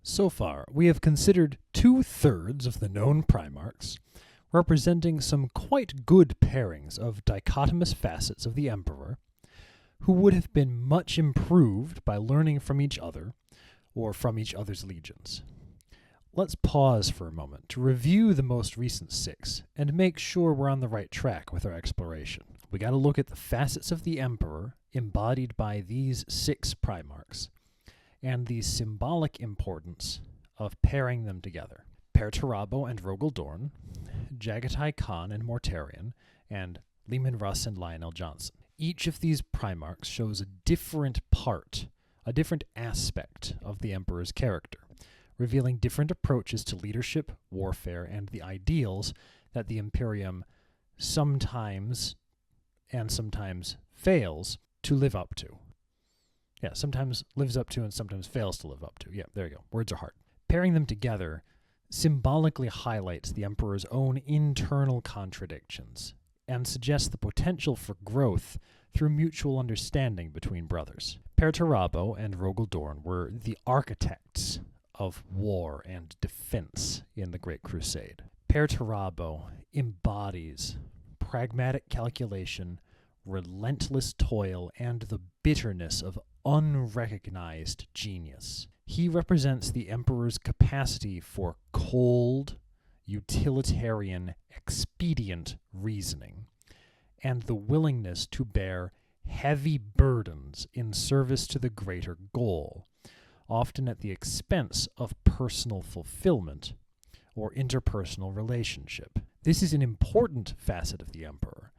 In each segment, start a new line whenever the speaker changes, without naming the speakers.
So far, we have considered 2/3 of the known Primarchs, representing some quite good pairings of dichotomous facets of the Emperor, who would have been much improved by learning from each other, or from each other's legions. Let's pause for a moment to review the most recent 6, and make sure we're on the right track with our exploration. We gotta look at the facets of the Emperor embodied by these 6 Primarchs, and the symbolic importance of pairing them together. Perturabo and Rogel Dorn, Jagatai Khan and Mortarion, and Leman Russ and Lionel Johnson. Each of these Primarchs shows a different part, a different aspect of the Emperor's character, revealing different approaches to leadership, warfare, and the ideals that the Imperium sometimes fails to live up to. Yeah, sometimes lives up to and sometimes fails to live up to. Yeah, there you go. Words are hard. Pairing them together symbolically highlights the Emperor's own internal contradictions and suggests the potential for growth through mutual understanding between brothers. Perturabo and Rogel Dorn were the architects of war and defense in the Great Crusade. Perturabo embodies pragmatic calculation, relentless toil, and the bitterness of unrecognized genius. He represents the Emperor's capacity for cold, utilitarian, expedient reasoning, and the willingness to bear heavy burdens in service to the greater goal, often at the expense of personal fulfillment or interpersonal relationship. This is an important facet of the Emperor,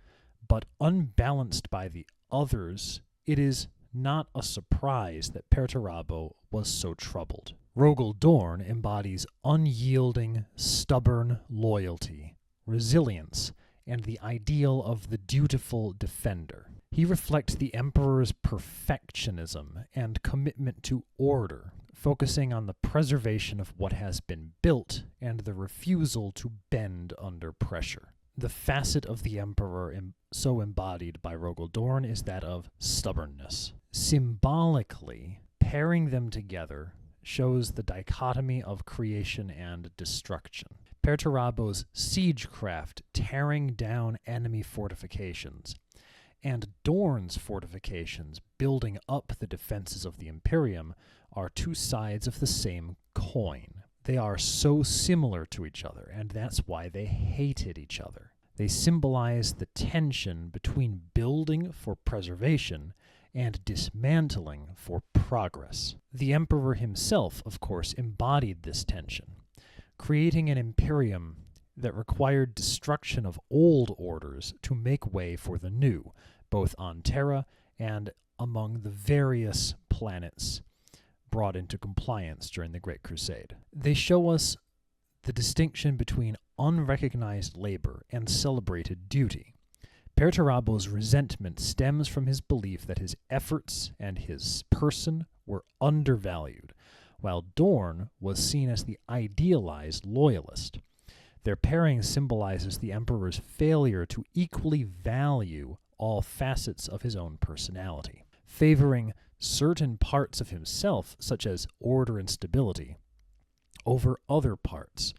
but unbalanced by the others, it is not a surprise that Perturabo was so troubled. Rogel Dorn embodies unyielding, stubborn loyalty, resilience, and the ideal of the dutiful defender. He reflects the Emperor's perfectionism and commitment to order, focusing on the preservation of what has been built and the refusal to bend under pressure. The facet of the Emperor so embodied by Rogel Dorn is that of stubbornness. Symbolically, pairing them together shows the dichotomy of creation and destruction. Perturabo's siegecraft tearing down enemy fortifications, and Dorn's fortifications building up the defenses of the Imperium are two sides of the same coin. They are so similar to each other, and that's why they hated each other. They symbolize the tension between building for preservation and dismantling for progress. The Emperor himself, of course, embodied this tension, creating an imperium that required destruction of old orders to make way for the new, both on Terra and among the various planets brought into compliance during the Great Crusade. They show us the distinction between unrecognized labor and celebrated duty. Perturabo's resentment stems from his belief that his efforts and his person were undervalued, while Dorn was seen as the idealized loyalist. Their pairing symbolizes the Emperor's failure to equally value all facets of his own personality, favoring certain parts of himself, such as order and stability, over other parts,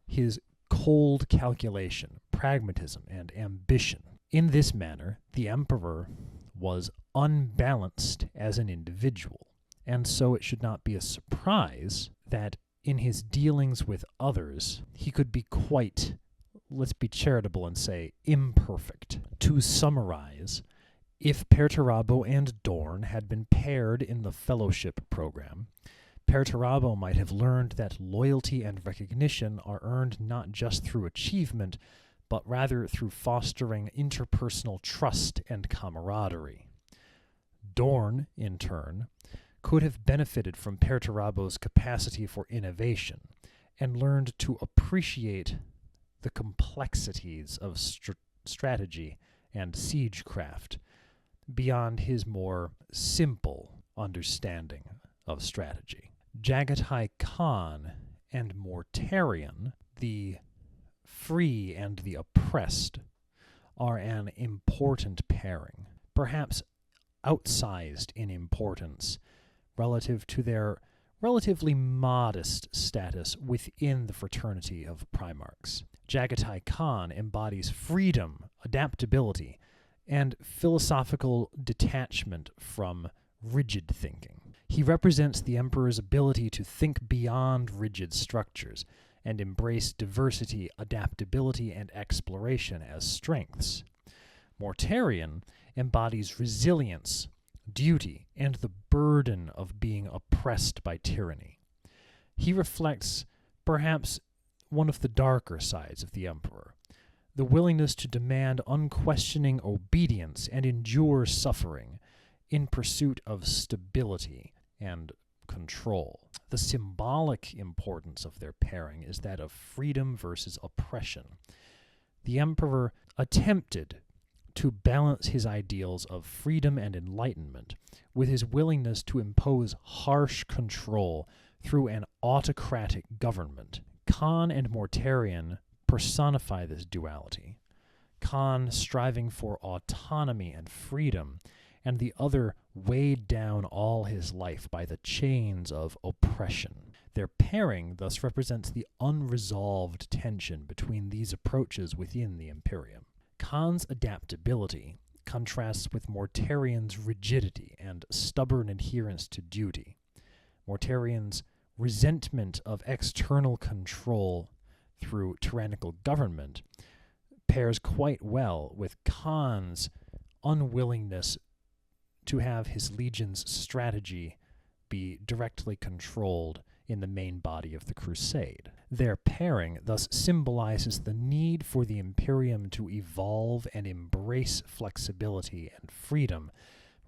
his cold calculation, pragmatism, and ambition. In this manner, the Emperor was unbalanced as an individual, and so it should not be a surprise that in his dealings with others, he could be quite, let's be charitable and say, imperfect. To summarize, if Perturabo and Dorn had been paired in the Fellowship program, Perturabo might have learned that loyalty and recognition are earned not just through achievement, but rather through fostering interpersonal trust and camaraderie. Dorn, in turn, could have benefited from Perturabo's capacity for innovation and learned to appreciate the complexities of strategy and siegecraft beyond his more simple understanding of strategy. Jagatai Khan and Mortarion, the free and the oppressed, are an important pairing, perhaps outsized in importance relative to their relatively modest status within the fraternity of Primarchs. Jagatai Khan embodies freedom, adaptability, and philosophical detachment from rigid thinking. He represents the Emperor's ability to think beyond rigid structures and embrace diversity, adaptability, and exploration as strengths. Mortarion embodies resilience, duty, and the burden of being oppressed by tyranny. He reflects perhaps one of the darker sides of the Emperor, the willingness to demand unquestioning obedience and endure suffering in pursuit of stability and control. The symbolic importance of their pairing is that of freedom versus oppression. The Emperor attempted to balance his ideals of freedom and enlightenment with his willingness to impose harsh control through an autocratic government. Khan and Mortarion personify this duality. Khan striving for autonomy and freedom, and the other weighed down all his life by the chains of oppression. Their pairing thus represents the unresolved tension between these approaches within the Imperium. Khan's adaptability contrasts with Mortarion's rigidity and stubborn adherence to duty. Mortarion's resentment of external control through tyrannical government pairs quite well with Khan's unwillingness to have his legion's strategy be directly controlled in the main body of the crusade. Their pairing thus symbolizes the need for the Imperium to evolve and embrace flexibility and freedom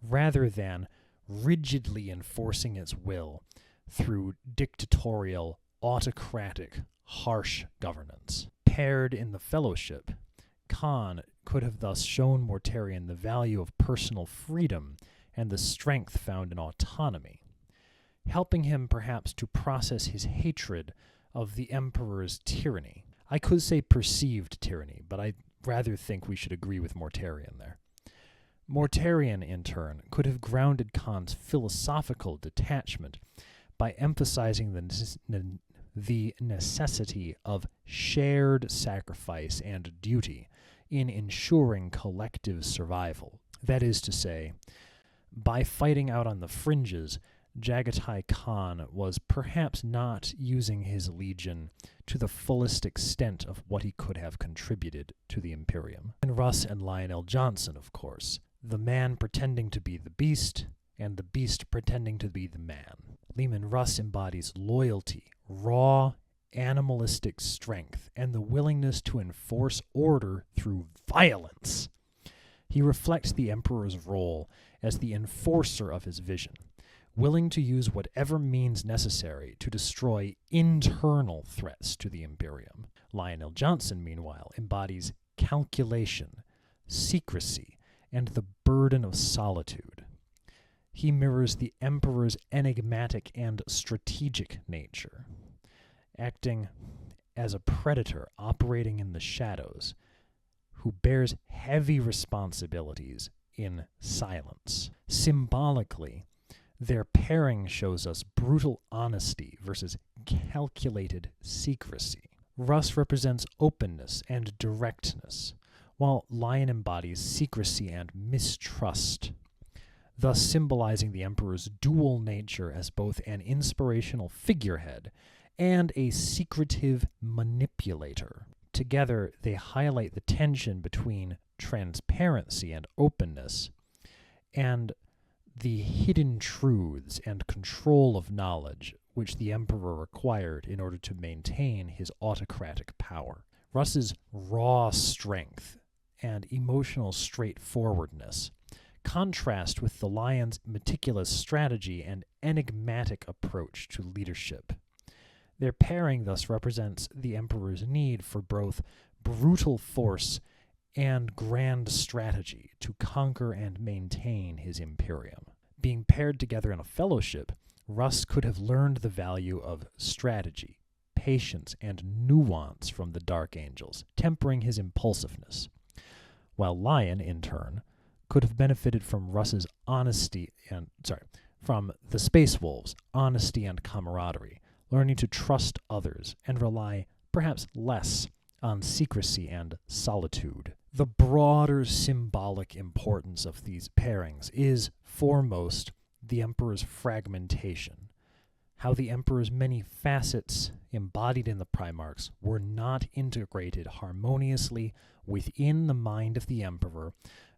rather than rigidly enforcing its will through dictatorial, autocratic, harsh governance. Paired in the Fellowship, Khan could have thus shown Mortarion the value of personal freedom and the strength found in autonomy, helping him perhaps to process his hatred of the Emperor's tyranny. I could say perceived tyranny, but I rather think we should agree with Mortarion there. Mortarion, in turn, could have grounded Khan's philosophical detachment by emphasizing the necessity of shared sacrifice and duty in ensuring collective survival. That is to say, by fighting out on the fringes, Jagatai Khan was perhaps not using his legion to the fullest extent of what he could have contributed to the Imperium. And Russ and Lionel Johnson, of course, the man pretending to be the beast and the beast pretending to be the man. Leman Russ embodies loyalty, raw, animalistic strength, and the willingness to enforce order through violence. He reflects the Emperor's role as the enforcer of his vision, willing to use whatever means necessary to destroy internal threats to the Imperium. Lionel Johnson, meanwhile, embodies calculation, secrecy, and the burden of solitude. He mirrors the Emperor's enigmatic and strategic nature, acting as a predator operating in the shadows, who bears heavy responsibilities in silence. Symbolically, their pairing shows us brutal honesty versus calculated secrecy. Russ represents openness and directness, while Lion embodies secrecy and mistrust, thus symbolizing the Emperor's dual nature as both an inspirational figurehead and a secretive manipulator. Together, they highlight the tension between transparency and openness and the hidden truths and control of knowledge which the Emperor required in order to maintain his autocratic power. Russ's raw strength and emotional straightforwardness contrast with the Lion's meticulous strategy and enigmatic approach to leadership. Their pairing thus represents the Emperor's need for both brutal force and grand strategy to conquer and maintain his Imperium. Being paired together in a fellowship, Russ could have learned the value of strategy, patience, and nuance from the Dark Angels, tempering his impulsiveness, while Lion, in turn, could have benefited from From the Space Wolves, honesty and camaraderie, learning to trust others and rely perhaps less on secrecy and solitude. The broader symbolic importance of these pairings is, foremost, the Emperor's fragmentation, how the Emperor's many facets embodied in the Primarchs were not integrated harmoniously within the mind of the Emperor,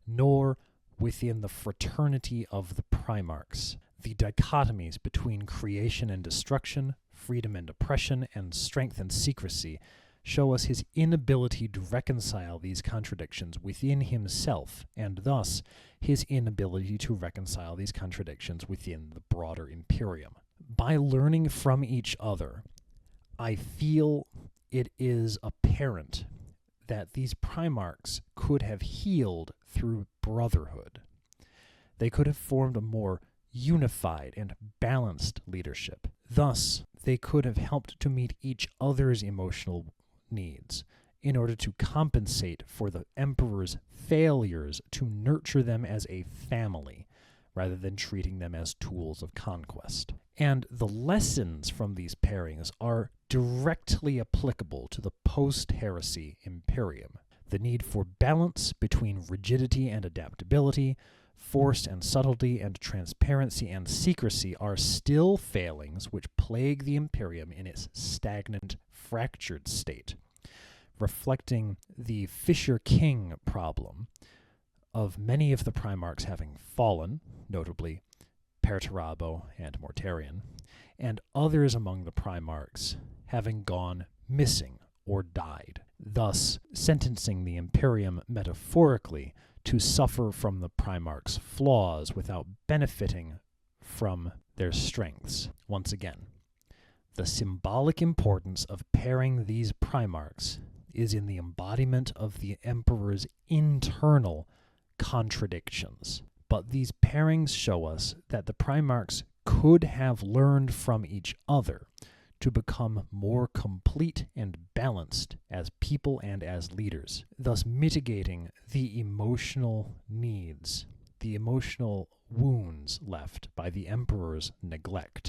nor within the fraternity of the Primarchs. The dichotomies between creation and destruction, freedom and oppression, and strength and secrecy show us his inability to reconcile these contradictions within himself, and thus his inability to reconcile these contradictions within the broader Imperium. By learning from each other, I feel it is apparent that these Primarchs could have healed through brotherhood. They could have formed a more unified and balanced leadership. Thus, they could have helped to meet each other's emotional needs in order to compensate for the Emperor's failures to nurture them as a family, rather than treating them as tools of conquest. And the lessons from these pairings are directly applicable to the post-heresy Imperium. The need for balance between rigidity and adaptability, force and subtlety, and transparency and secrecy are still failings which plague the Imperium in its stagnant, fractured state, reflecting the Fisher King problem of many of the Primarchs having fallen, notably Perturabo and Mortarion, and others among the Primarchs having gone missing or died, thus sentencing the Imperium metaphorically to suffer from the Primarchs' flaws without benefiting from their strengths. Once again, the symbolic importance of pairing these Primarchs is in the embodiment of the Emperor's internal contradictions. But these pairings show us that the Primarchs could have learned from each other to become more complete and balanced as people and as leaders, thus mitigating the emotional needs, the emotional wounds left by the Emperor's neglect.